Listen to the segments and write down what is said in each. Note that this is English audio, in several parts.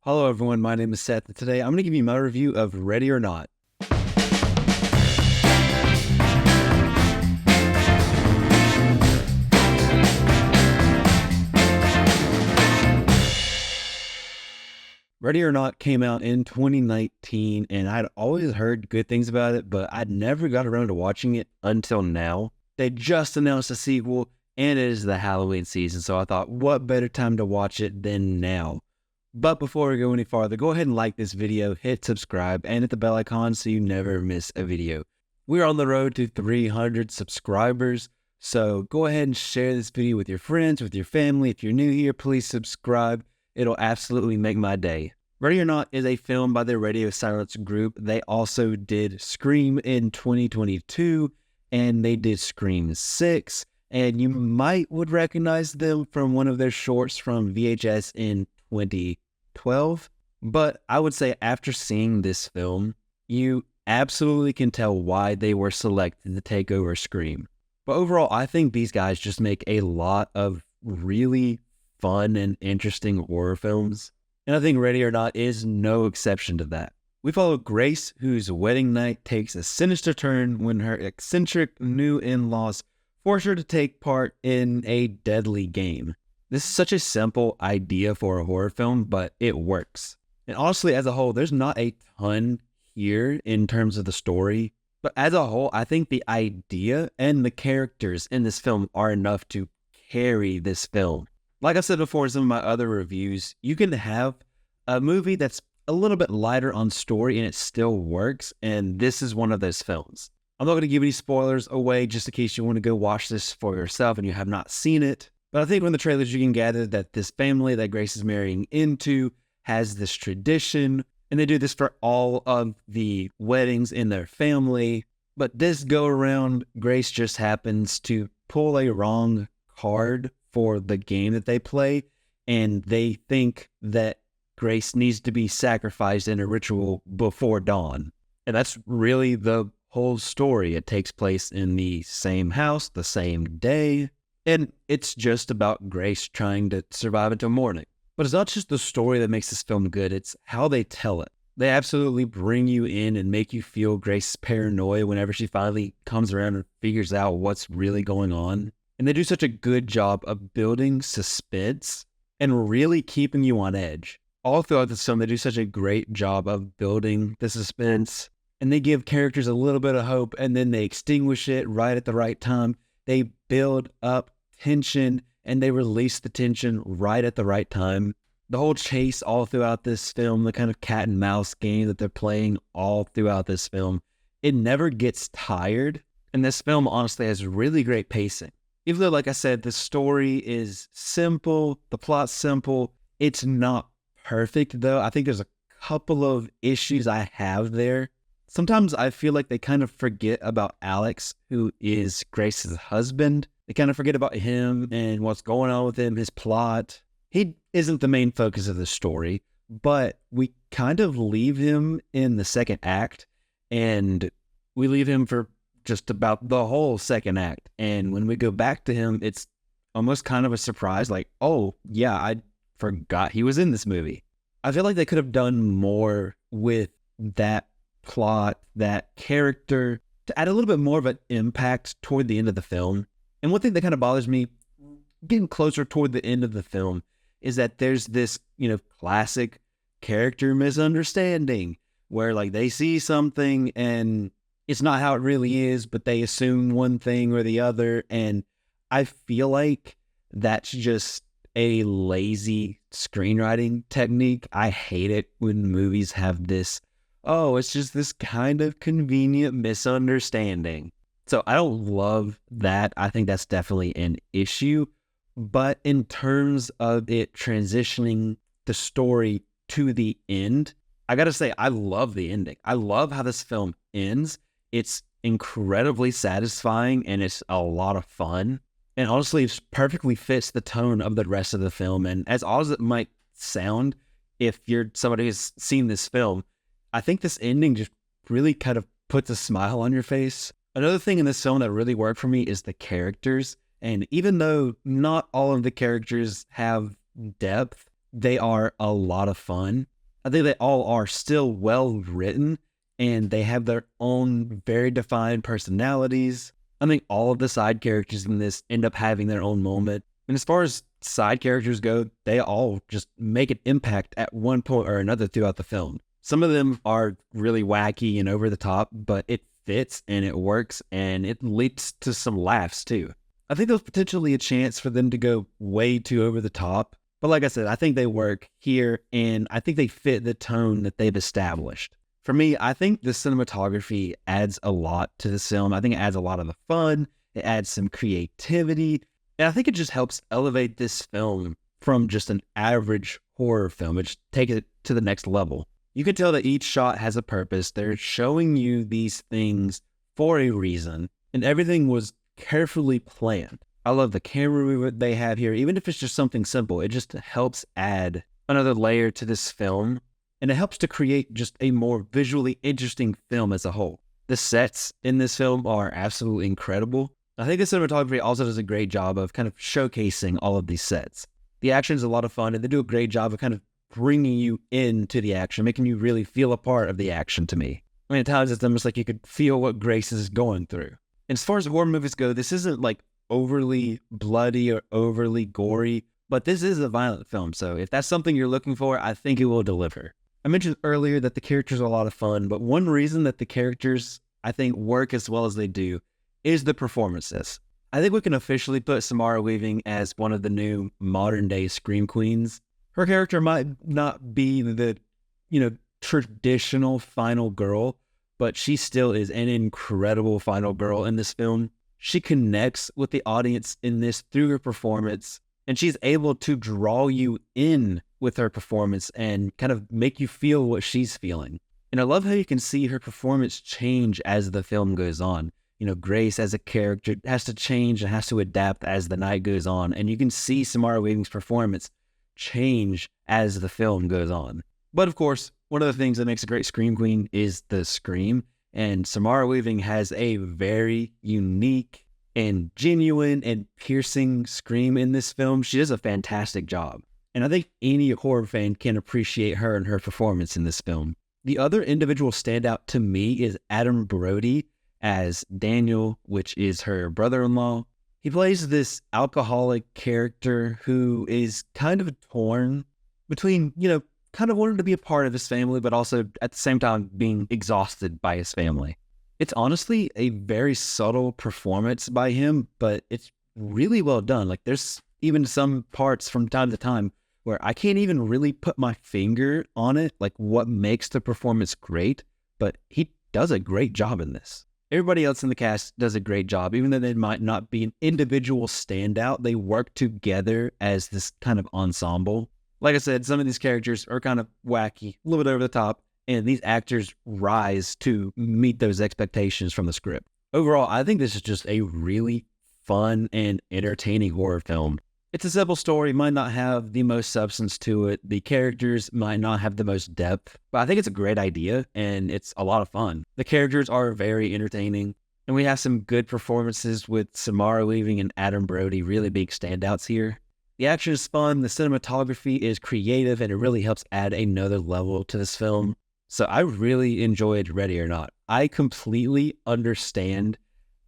Hello everyone, my name is Seth, and today I'm going to give you my review of Ready or Not. Ready or Not came out in 2019, and I'd always heard good things about it, but I'd never got around to watching it until now. They just announced a sequel, and it is the Halloween season, so I thought, what better time to watch it than now? But before we go any farther, go ahead and like this video, hit subscribe, and hit the bell icon so you never miss a video. We're on the road to 300 subscribers, so go ahead and share this video with your friends, with your family. If you're new here, please subscribe. It'll absolutely make my day. Ready or Not is a film by the Radio Silence group. They also did Scream in 2022, and they did Scream 6, and you would recognize them from one of their shorts from VHS in 2012. But I would say after seeing this film, you absolutely can tell why they were selected to take over Scream. But overall, I think these guys just make a lot of really fun and interesting horror films. And I think Ready or Not is no exception to that. We follow Grace, whose wedding night takes a sinister turn when her eccentric new in-laws force her to take part in a deadly game. This is such a simple idea for a horror film, but it works. And honestly, as a whole, there's not a ton here in terms of the story. But as a whole, I think the idea and the characters in this film are enough to carry this film. Like I said before in some of my other reviews, you can have a movie that's a little bit lighter on story and it still works, and this is one of those films. I'm not going to give any spoilers away just in case you want to go watch this for yourself and you have not seen it. But I think from the trailers you can gather that this family that Grace is marrying into has this tradition, and they do this for all of the weddings in their family. But this go around, Grace just happens to pull a wrong card for the game that they play, and they think that Grace needs to be sacrificed in a ritual before dawn. And that's really the whole story. It takes place in the same house, the same day, and it's just about Grace trying to survive until morning. But it's not just the story that makes this film good, it's how they tell it. They absolutely bring you in and make you feel Grace's paranoia whenever she finally comes around and figures out what's really going on. And they do such a good job of building suspense and really keeping you on edge. All throughout this film, they do such a great job of building the suspense, and they give characters a little bit of hope, and then they extinguish it right at the right time. They build up tension, and they release the tension right at the right time. The whole chase all throughout this film, the kind of cat and mouse game that they're playing all throughout this film, it never gets tired, and this film honestly has really great pacing. Even though, like I said, the story is simple, the plot's simple, it's not perfect though. I think there's a couple of issues I have there. Sometimes I feel like they kind of forget about Alex, who is Grace's husband. They kind of forget about him and what's going on with him, his plot. He isn't the main focus of the story, but we kind of leave him in the second act, and we leave him for just about the whole second act. And when we go back to him, it's almost kind of a surprise, like, oh yeah, I forgot he was in this movie. I feel like they could have done more with that plot, that character, to add a little bit more of an impact toward the end of the film. And one thing that kind of bothers me getting closer toward the end of the film is that there's this, classic character misunderstanding where like they see something and it's not how it really is, but they assume one thing or the other. And I feel like that's just a lazy screenwriting technique. I hate it when movies have this, oh, it's just this kind of convenient misunderstanding. So I don't love that. I think that's definitely an issue. But in terms of it transitioning the story to the end, I gotta say, I love the ending. I love how this film ends. It's incredibly satisfying and it's a lot of fun. And honestly, it perfectly fits the tone of the rest of the film. And as odd as it might sound, if you're somebody who's seen this film, I think this ending just really kind of puts a smile on your face. Another thing in this film that really worked for me is the characters. And even though not all of the characters have depth, they are a lot of fun. I think they all are still well written and they have their own very defined personalities. I think all of the side characters in this end up having their own moment. And as far as side characters go, they all just make an impact at one point or another throughout the film. Some of them are really wacky and over the top, but it fits and it works and it leads to some laughs too. I think there's potentially a chance for them to go way too over the top. But like I said, I think they work here and I think they fit the tone that they've established. For me, I think the cinematography adds a lot to this film. I think it adds a lot of the fun. It adds some creativity. And I think it just helps elevate this film from just an average horror film. It just takes it to the next level. You can tell that each shot has a purpose. They're showing you these things for a reason. And everything was carefully planned. I love the camera movement they have here. Even if it's just something simple, it just helps add another layer to this film. And it helps to create just a more visually interesting film as a whole. The sets in this film are absolutely incredible. I think the cinematography also does a great job of kind of showcasing all of these sets. The action is a lot of fun, and they do a great job of kind of bringing you into the action, making you really feel a part of the action to me. I mean, at times it's almost like you could feel what Grace is going through. And as far as horror movies go, this isn't like overly bloody or overly gory, but this is a violent film. So if that's something you're looking for, I think it will deliver. I mentioned earlier that the characters are a lot of fun, but one reason that the characters, I think, work as well as they do is the performances. I think we can officially put Samara Weaving as one of the new modern-day Scream Queens. Her character might not be the, traditional final girl, but she still is an incredible final girl in this film. She connects with the audience in this through her performance, and she's able to draw you in with her performance and kind of make you feel what she's feeling. And I love how you can see her performance change as the film goes on. Grace as a character has to change and has to adapt as the night goes on. And you can see Samara Weaving's performance change as the film goes on. But of course, one of the things that makes a great Scream Queen is the scream. And Samara Weaving has a very unique and genuine and piercing scream in this film. She does a fantastic job. And I think any horror fan can appreciate her and her performance in this film. The other individual standout to me is Adam Brody as Daniel, which is her brother-in-law. He plays this alcoholic character who is kind of torn between, kind of wanting to be a part of his family, but also at the same time being exhausted by his family. It's honestly a very subtle performance by him, but it's really well done. Like there's even some parts from time to time where I can't even really put my finger on it, like what makes the performance great, but he does a great job in this. Everybody else in the cast does a great job. Even though they might not be an individual standout, they work together as this kind of ensemble. Like I said, some of these characters are kind of wacky, a little bit over the top, and these actors rise to meet those expectations from the script. Overall, I think this is just a really fun and entertaining horror film. It's a simple story, might not have the most substance to it. The characters might not have the most depth, but I think it's a great idea and it's a lot of fun. The characters are very entertaining and we have some good performances with Samara Weaving and Adam Brody really big standouts here. The action is fun, the cinematography is creative, and it really helps add another level to this film. So I really enjoyed Ready or Not. I completely understand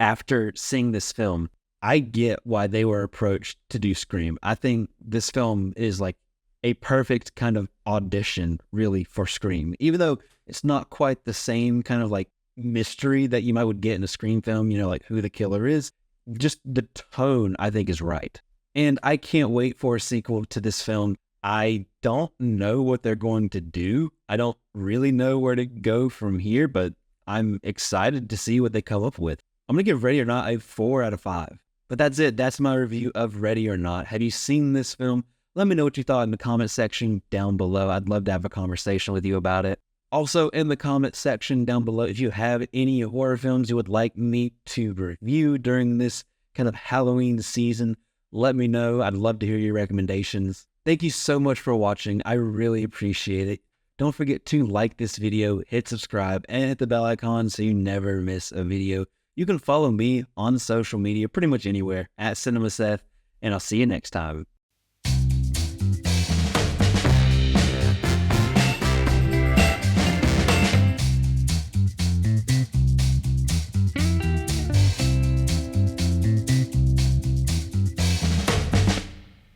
after seeing this film. I get why they were approached to do Scream. I think this film is like a perfect kind of audition really for Scream. Even though it's not quite the same kind of like mystery that you might would get in a Scream film, like who the killer is, just the tone I think is right. And I can't wait for a sequel to this film. I don't know what they're going to do. I don't really know where to go from here, but I'm excited to see what they come up with. I'm going to give Ready or Not a 4 out of 5. But that's it. That's my review of Ready or Not. Have you seen this film? Let me know what you thought in the comment section down below. I'd love to have a conversation with you about it. Also, in the comment section down below, if you have any horror films you would like me to review during this kind of Halloween season, let me know. I'd love to hear your recommendations. Thank you so much for watching. I really appreciate it. Don't forget to like this video, hit subscribe, and hit the bell icon so you never miss a video. You can follow me on social media pretty much anywhere at CinemaSeth, and I'll see you next time.